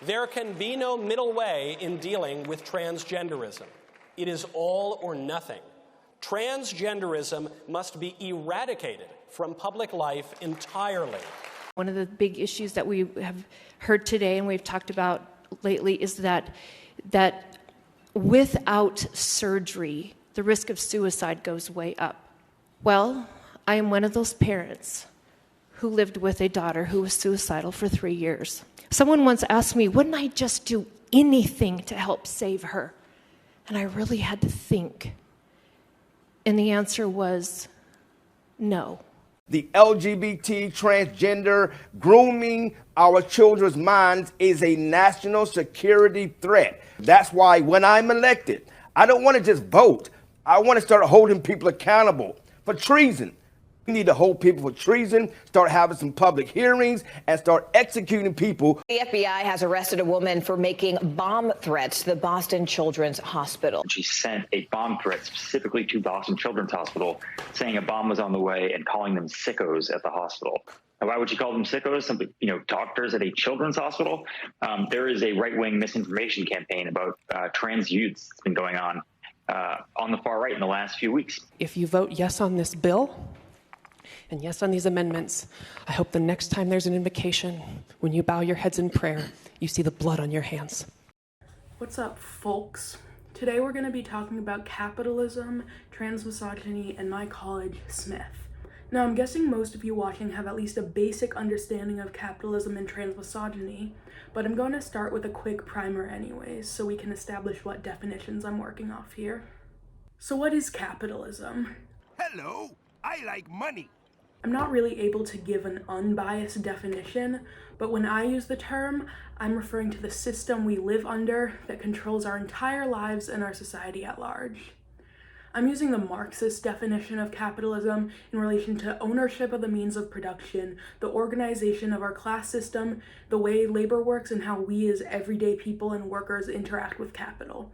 There can be no middle way in dealing with transgenderism. It is all or nothing. Transgenderism must be eradicated from public life entirely. One of the big issues that we have heard today and we've talked about lately is that without surgery, the risk of suicide goes way up. Well, I am one of those parents who lived with a daughter who was suicidal for 3 years. Someone once asked me, wouldn't I just do anything to help save her? And I really had to think. And the answer was no. The LGBT, transgender, grooming our children's minds is a national security threat. That's why when I'm elected, I don't want to just vote. I want to start holding people accountable for treason. We need to hold people for treason, start having some public hearings, and start executing people. The FBI has arrested a woman for making bomb threats to the Boston Children's Hospital. She sent a bomb threat specifically to Boston Children's Hospital, saying a bomb was on the way and calling them sickos at the hospital. Now, why would she call them sickos? Simply, doctors at a children's hospital. There is a right-wing misinformation campaign about trans youths that's been going on the far right in the last few weeks. If you vote yes on this bill, and yes on these amendments, I hope the next time there's an invocation, when you bow your heads in prayer, you see the blood on your hands. What's up, folks? Today we're going to be talking about capitalism, transmisogyny, and my college, Smith. Now, I'm guessing most of you watching have at least a basic understanding of capitalism and transmisogyny, but I'm going to start with a quick primer anyways, so we can establish what definitions I'm working off here. So what is capitalism? Hello, I like money. I'm not really able to give an unbiased definition, but when I use the term, I'm referring to the system we live under that controls our entire lives and our society at large. I'm using the Marxist definition of capitalism in relation to ownership of the means of production, the organization of our class system, the way labor works, and how we as everyday people and workers interact with capital.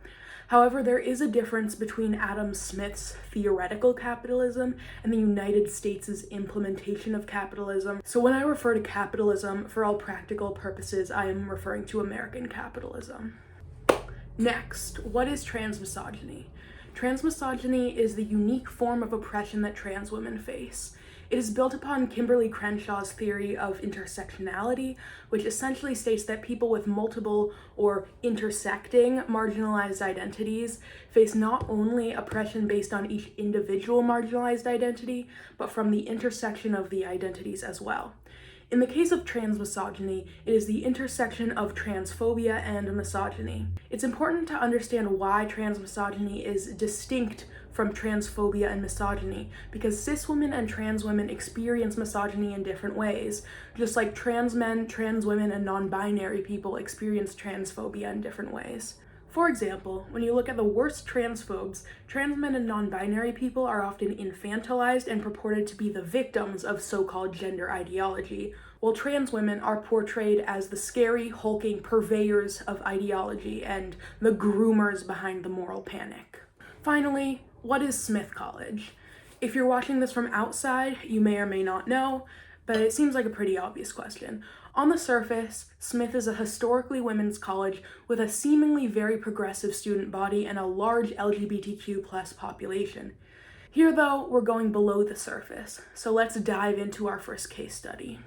However, there is a difference between Adam Smith's theoretical capitalism and the United States' implementation of capitalism. So when I refer to capitalism, for all practical purposes, I am referring to American capitalism. Next, what is transmisogyny? Transmisogyny is the unique form of oppression that trans women face. It is built upon Kimberly Crenshaw's theory of intersectionality, which essentially states that people with multiple or intersecting marginalized identities face not only oppression based on each individual marginalized identity, but from the intersection of the identities as well. In the case of transmisogyny, it is the intersection of transphobia and misogyny. It's important to understand why transmisogyny is distinct from transphobia and misogyny, because cis women and trans women experience misogyny in different ways, just like trans men, trans women, and non-binary people experience transphobia in different ways. For example, when you look at the worst transphobes, trans men and non-binary people are often infantilized and purported to be the victims of so-called gender ideology, while trans women are portrayed as the scary, hulking purveyors of ideology and the groomers behind the moral panic. Finally, what is Smith College? If you're watching this from outside, you may or may not know, but it seems like a pretty obvious question. On the surface, Smith is a historically women's college with a seemingly very progressive student body and a large LGBTQ+ population. Here, though, we're going below the surface, so let's dive into our first case study.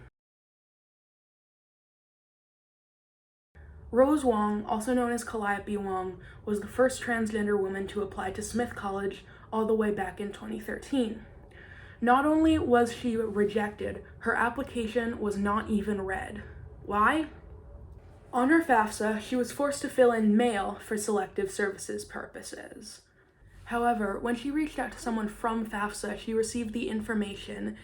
Rose Wong, also known as Calliope Wong, was the first transgender woman to apply to Smith College all the way back in 2013. Not only was she rejected, her application was not even read. Why? On her FAFSA, she was forced to fill in male for selective services purposes. However, when she reached out to someone from FAFSA, she received the information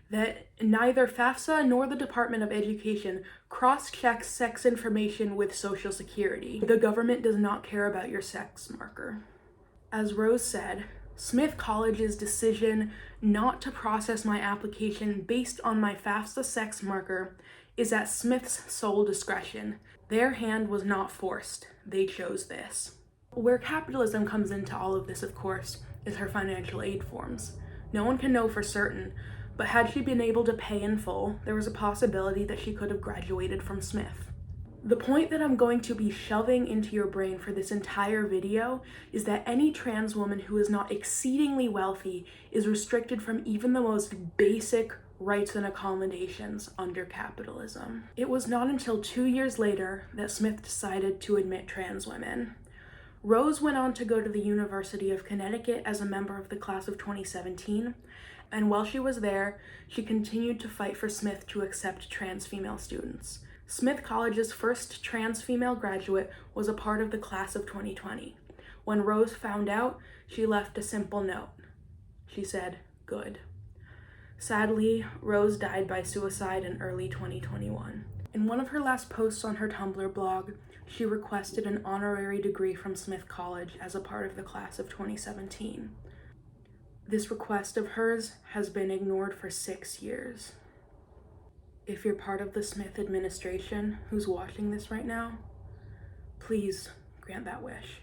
that neither FAFSA nor the Department of Education cross-checks sex information with Social Security. The government does not care about your sex marker. As Rose said, Smith College's decision not to process my application based on my FAFSA sex marker is at Smith's sole discretion. Their hand was not forced. They chose this. Where capitalism comes into all of this, of course, is her financial aid forms. No one can know for certain, but had she been able to pay in full, there was a possibility that she could have graduated from Smith. The point that I'm going to be shoving into your brain for this entire video is that any trans woman who is not exceedingly wealthy is restricted from even the most basic rights and accommodations under capitalism. It was not until 2 years later that Smith decided to admit trans women. Rose went on to go to the University of Connecticut as a member of the class of 2017, and while she was there, she continued to fight for Smith to accept trans female students. Smith College's first trans female graduate was a part of the class of 2020. When Rose found out, she left a simple note. She said, "Good." Sadly, Rose died by suicide in early 2021. In one of her last posts on her Tumblr blog, she requested an honorary degree from Smith College as a part of the class of 2017. This request of hers has been ignored for 6 years. If you're part of the Smith administration who's watching this right now, please grant that wish.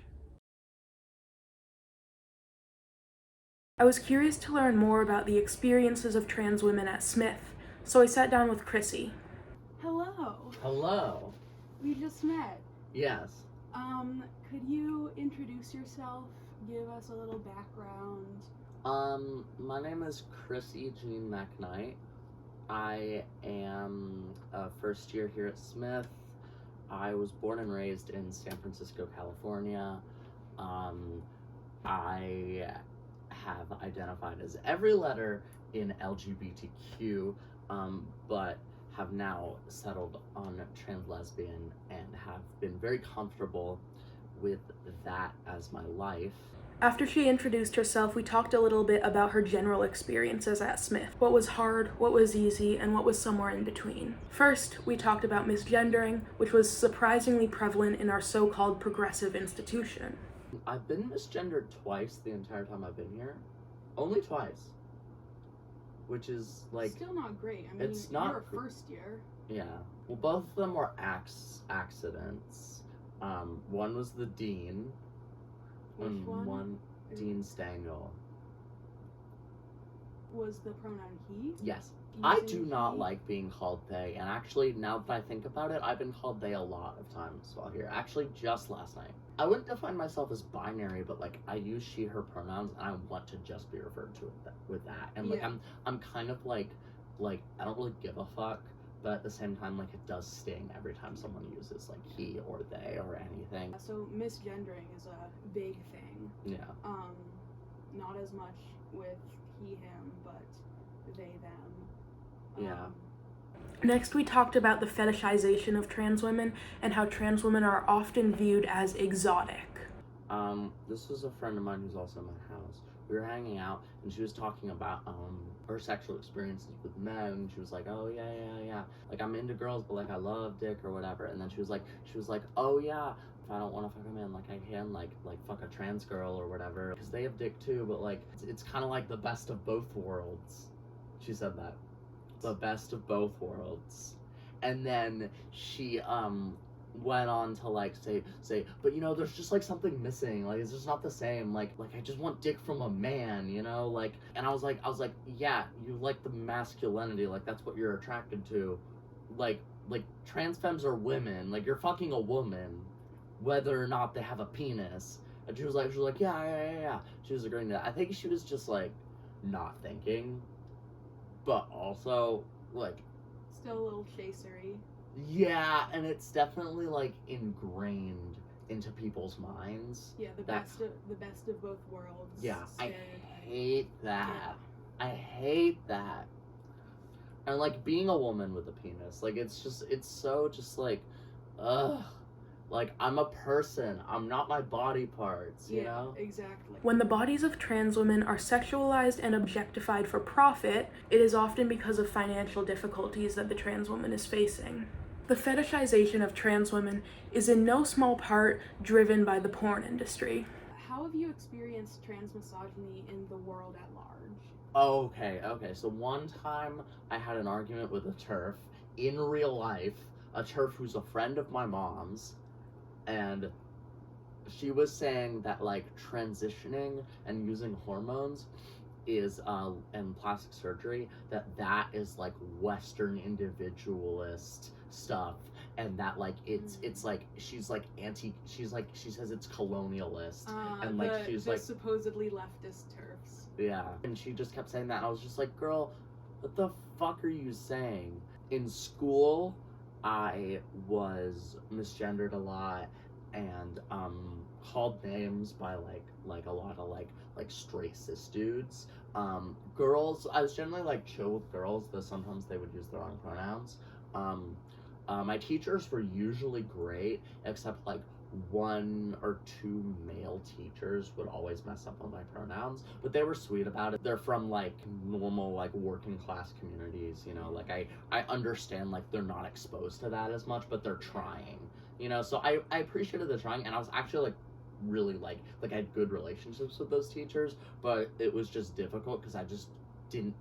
I was curious to learn more about the experiences of trans women at Smith, so I sat down with Chrissy. Hello. Hello. We just met. Yes. Could you introduce yourself, give us a little background? My name is Chrissy Jean McKnight. I am a first year here at Smith. I was born and raised in San Francisco, California. I have identified as every letter in LGBTQ, but have now settled on trans lesbian and have been very comfortable with that as my life. After she introduced herself, we talked a little bit about her general experiences at Smith. What was hard, what was easy, and what was somewhere in between. First, we talked about misgendering, which was surprisingly prevalent in our so-called progressive institution. I've been misgendered twice the entire time I've been here. Only twice. Which is like... Still not great. I mean, it's not you're a first year. Yeah. Well, both of them were accidents. One was the dean. Which one? Dean Stengel. Was the pronoun he? Yes. Using I do not he? like being called they, and actually, now that I think about it, I've been called they a lot of times while here. Actually, just last night. I wouldn't define myself as binary, but like, I use she, her pronouns, and I want to just be referred to with that. And like, Yeah. I'm kind of like, I don't really give a fuck, but at the same time, like, it does sting every time someone uses like he or they or anything. So misgendering is a big thing. Yeah. Not as much with he, him, but they, them. Yeah. Next, we talked about the fetishization of trans women and how trans women are often viewed as exotic. This was a friend of mine who's also in my house. We were hanging out, and she was talking about her sexual experiences with men. And she was like, "Oh yeah, like I'm into girls, but like I love dick or whatever." And then she was like, "Oh yeah, if I don't want to fuck a man, like I can like fuck a trans girl or whatever, because they have dick too. But like it's kind of like the best of both worlds." She said that, the best of both worlds, and then she went on to like say, but you know, there's just like something missing, like it's just not the same, like I just want dick from a man, you know, like. And I was like, yeah, you like the masculinity, like that's what you're attracted to, like trans femmes are women, like you're fucking a woman whether or not they have a penis. And she was like yeah, she was agreeing to that. I think she was just like not thinking, but also like Still a little chasery. yeah, and it's definitely like ingrained into people's minds. Yeah, the best of both worlds. Yeah, I stereotype. hate that. Yeah. I hate that. And like being a woman with a penis, like it's so just like, ugh. Like, I'm a person. I'm not my body parts, you know? Exactly. When the bodies of trans women are sexualized and objectified for profit, it is often because of financial difficulties that the trans woman is facing. The fetishization of trans women is in no small part driven by the porn industry. How have you experienced transmisogyny in the world at large? Okay. So one time I had an argument with a TERF in real life, a TERF who's a friend of my mom's, and she was saying that like transitioning and using hormones is and plastic surgery, that is like Western individualist stuff, and that like it's like she's like she says it's colonialist, and like she's the like supposedly leftist TERFs. Yeah, and she just kept saying that, and I was just like, girl, what the fuck are you saying? In school, I was misgendered a lot and called names by like a lot of like straight cis dudes. Girls, I was generally like chill with girls, though sometimes they would use the wrong pronouns. My teachers were usually great, except like 1 or 2 male teachers would always mess up on my pronouns, but they were sweet about it. They're from like normal like working class communities, you know, like I understand like they're not exposed to that as much, but they're trying, you know, so I appreciated the trying, and I was actually like really like I had good relationships with those teachers, but it was just difficult because I just didn't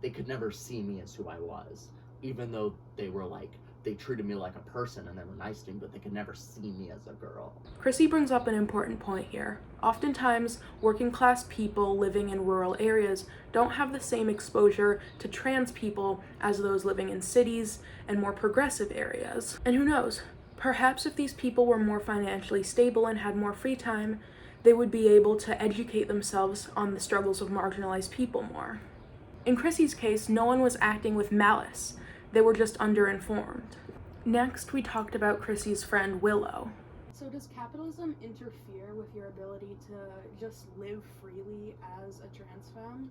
they could never see me as who I was, even though they were like they treated me like a person and they were nice to me, but they could never see me as a girl. Chrissy brings up an important point here. Oftentimes, working class people living in rural areas don't have the same exposure to trans people as those living in cities and more progressive areas. And who knows, perhaps if these people were more financially stable and had more free time, they would be able to educate themselves on the struggles of marginalized people more. In Chrissy's case, no one was acting with malice. They were just underinformed. Next, we talked about Chrissy's friend Willow. So does capitalism interfere with your ability to just live freely as a trans femme?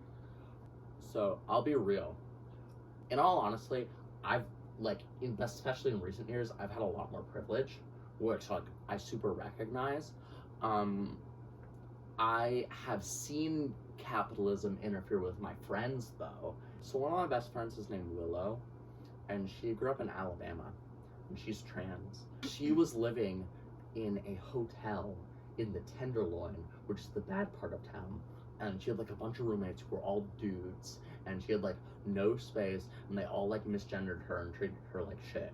So I'll be real. In all honesty, I've like, especially in recent years, I've had a lot more privilege, which like I super recognize. I have seen capitalism interfere with my friends though. So one of my best friends is named Willow, and she grew up in Alabama, and she's trans. She was living in a hotel in the Tenderloin, which is the bad part of town, and she had like a bunch of roommates who were all dudes, and she had like no space, and they all like misgendered her and treated her like shit,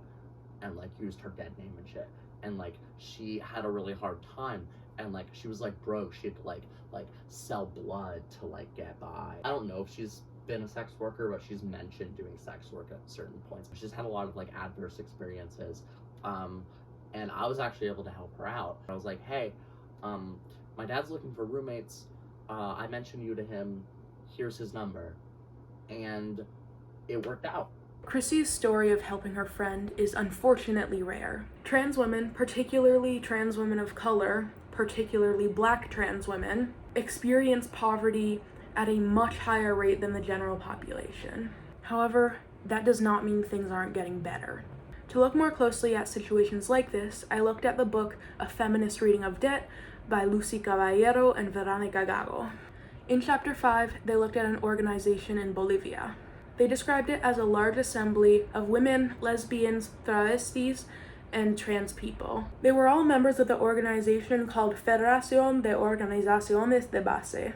and like used her dead name and shit, and like she had a really hard time, and like she was like broke. She had to like sell blood to like get by. I don't know if she's been a sex worker, but she's mentioned doing sex work at certain points. She's had a lot of like adverse experiences, and I was actually able to help her out. I was like, hey, my dad's looking for roommates. I mentioned you to him. Here's his number. And it worked out. Chrissy's story of helping her friend is unfortunately rare. Trans women, particularly trans women of color, particularly Black trans women, experience poverty at a much higher rate than the general population. However, that does not mean things aren't getting better. To look more closely at situations like this, I looked at the book A Feminist Reading of Debt by Lucy Caballero and Veronica Gago. In Chapter 5, they looked at an organization in Bolivia. They described it as a large assembly of women, lesbians, travestis, and trans people. They were all members of the organization called Federación de Organizaciones de Base.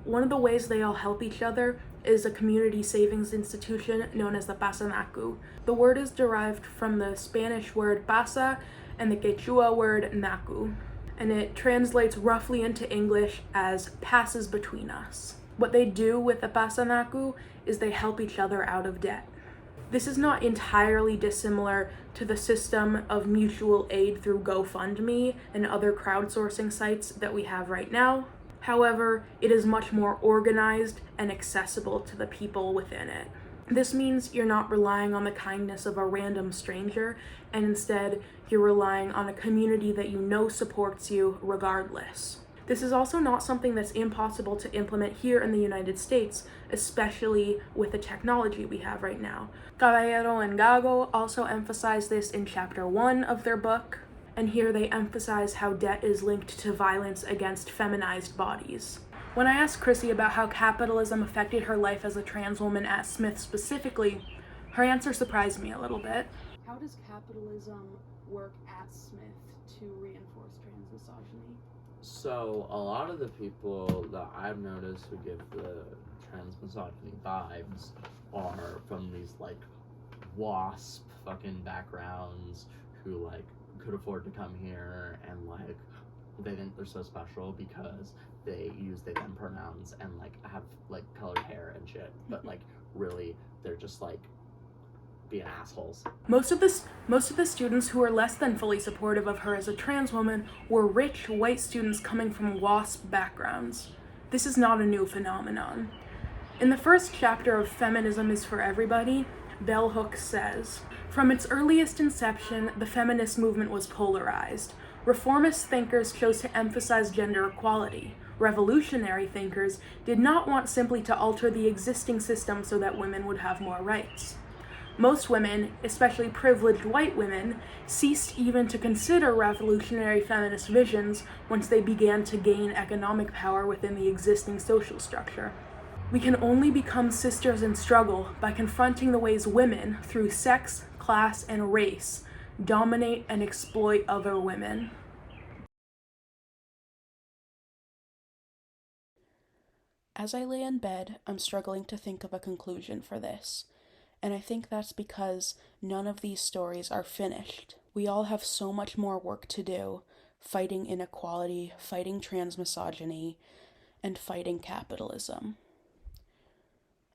One of the ways they all help each other is a community savings institution known as the Pasanacu. The word is derived from the Spanish word pasa and the Quechua word nacu, and it translates roughly into English as passes between us. What they do with the Pasanacu is they help each other out of debt. This is not entirely dissimilar to the system of mutual aid through GoFundMe and other crowdsourcing sites that we have right now. However, it is much more organized and accessible to the people within it. This means you're not relying on the kindness of a random stranger, and instead you're relying on a community that you know supports you regardless. This is also not something that's impossible to implement here in the United States, especially with the technology we have right now. Caballero and Gago also emphasize this in Chapter 1 of their book, and here they emphasize how debt is linked to violence against feminized bodies. When I asked Chrissy about how capitalism affected her life as a trans woman at Smith specifically, her answer surprised me a little bit. How does capitalism work at Smith to reinforce trans misogyny? So a lot of the people that I've noticed who give the trans misogyny vibes are from these like WASP fucking backgrounds who like could afford to come here, and like they think they're so special because they use they them pronouns and like have like colored hair and shit, but like really they're just like being assholes. Most of the students who were less than fully supportive of her as a trans woman were rich white students coming from WASP backgrounds. This is not a new phenomenon. In the first chapter of Feminism is for Everybody, Bell Hooks says, "From its earliest inception, the feminist movement was polarized. Reformist thinkers chose to emphasize gender equality. Revolutionary thinkers did not want simply to alter the existing system so that women would have more rights. Most women, especially privileged white women, ceased even to consider revolutionary feminist visions once they began to gain economic power within the existing social structure. We can only become sisters in struggle by confronting the ways women, through sex, class, and race, dominate and exploit other women." As I lay in bed, I'm struggling to think of a conclusion for this. And I think that's because none of these stories are finished. We all have so much more work to do, fighting inequality, fighting transmisogyny, and fighting capitalism.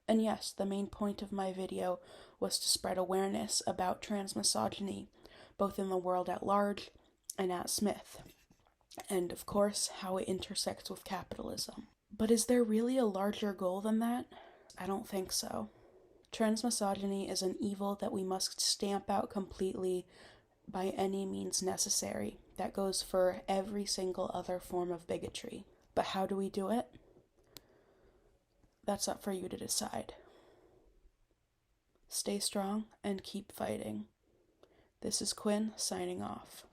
And yes, the main point of my video was to spread awareness about transmisogyny, both in the world at large and at Smith, and of course, how it intersects with capitalism. But is there really a larger goal than that? I don't think so. Transmisogyny is an evil that we must stamp out completely by any means necessary. That goes for every single other form of bigotry. But how do we do it? That's up for you to decide. Stay strong and keep fighting. This is Quinn signing off.